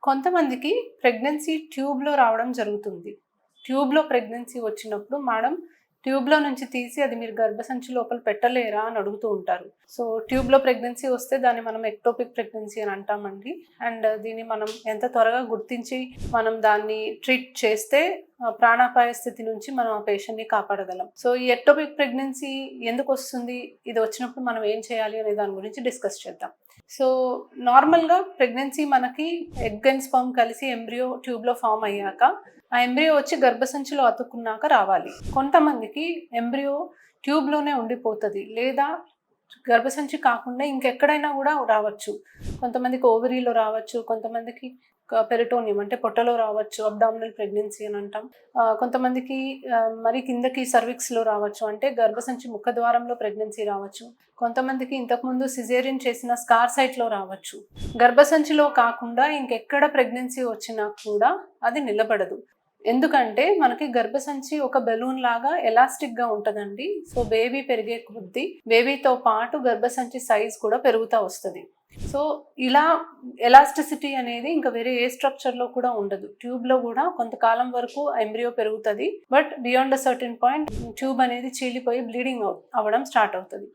కొంతమందికి ప్రెగ్నెన్సీ ట్యూబ్‌లో రావడం జరుగుతుంది. ట్యూబ్‌లో ప్రెగ్నెన్సీ వచ్చినప్పుడు మేడం ట్యూబ్‌లో నుంచి తీసి అది మీరు గర్భసంచి లోపల పెట్టలేరా అని అడుగుతూ ఉంటారు. సో, ట్యూబ్‌లో ప్రెగ్నెన్సీ వస్తే దాన్ని మనం ఎక్టోపిక్ ప్రెగ్నెన్సీ అని అంటామండి. అండ్ దీన్ని మనం ఎంత త్వరగా గుర్తించి మనం దాన్ని ట్రీట్ చేస్తే ప్రాణాపాయ స్థితి నుంచి మనం ఆ పేషెంట్‌ని కాపాడగలం. సో, ఈ ఎక్టోపిక్ ప్రెగ్నెన్సీ ఎందుకొస్తుంది? ఇది వచ్చినప్పుడు మనం ఏం చేయాలి అనే దాని గురించి డిస్కస్ చేద్దాం. సో, నార్మల్‌గా ప్రెగ్నెన్సీ మనకి ఎగ్ అండ్ స్పెర్మ్ కలిసి ఎంబ్రియో ట్యూబ్‌లో ఫార్మ్ అయ్యాక, ఆ ఎంబ్రియో వచ్చి గర్భసంచిలో అతుక్కున్నాక రావాలి. కొంతమందికి ఎంబ్రియో ట్యూబ్‌లోనే ఉండిపోతది. లేదా గర్భసంచి కాకుండా ఇంకెక్కడైనా గూడా రావచ్చు. కొంతమందికి ఓవరీలో రావచ్చు. కొంతమందికి పెరిటోనియం అంటే పొట్టలో రావచ్చు. అబ్డామినల్ ప్రెగ్నెన్సీ అని అంటాం. కొంతమందికి మరి కిందకి సర్విక్స్‌లో రావచ్చు. అంటే గర్భసంచి ముఖద్వారంలో ప్రెగ్నెన్సీ రావచ్చు. కొంతమందికి ఇంతకుముందు సిజేరియన్ చేసిన స్కార్ సైట్‌లో రావచ్చు. గర్భసంచిలో కాకుండా ఇంకెక్కడ ప్రెగ్నెన్సీ వచ్చినా కూడా అది నిలబడదు. ఎందుకంటే మనకి గర్భసంచి ఒక బెలూన్ లాగా ఎలాస్టిక్‌గా ఉంటదండి. సో, బేబీ పెరిగే కొద్దీ బేబీతో పాటు గర్భసంచి సైజ్ కూడా పెరుగుతా వస్తది. సో, ఇలా ఎలాస్టిసిటీ అనేది ఇంకా వేరే ఏ స్ట్రక్చర్‌లో కూడా ఉండదు. ట్యూబ్‌లో గూడా కొంతకాలం వరకు ఎంబ్రియో పెరుగుతది. But beyond a certain point tube అనేది చీలిపోయి బ్లీడింగ్ అవ్వడం స్టార్ట్ అవుతది.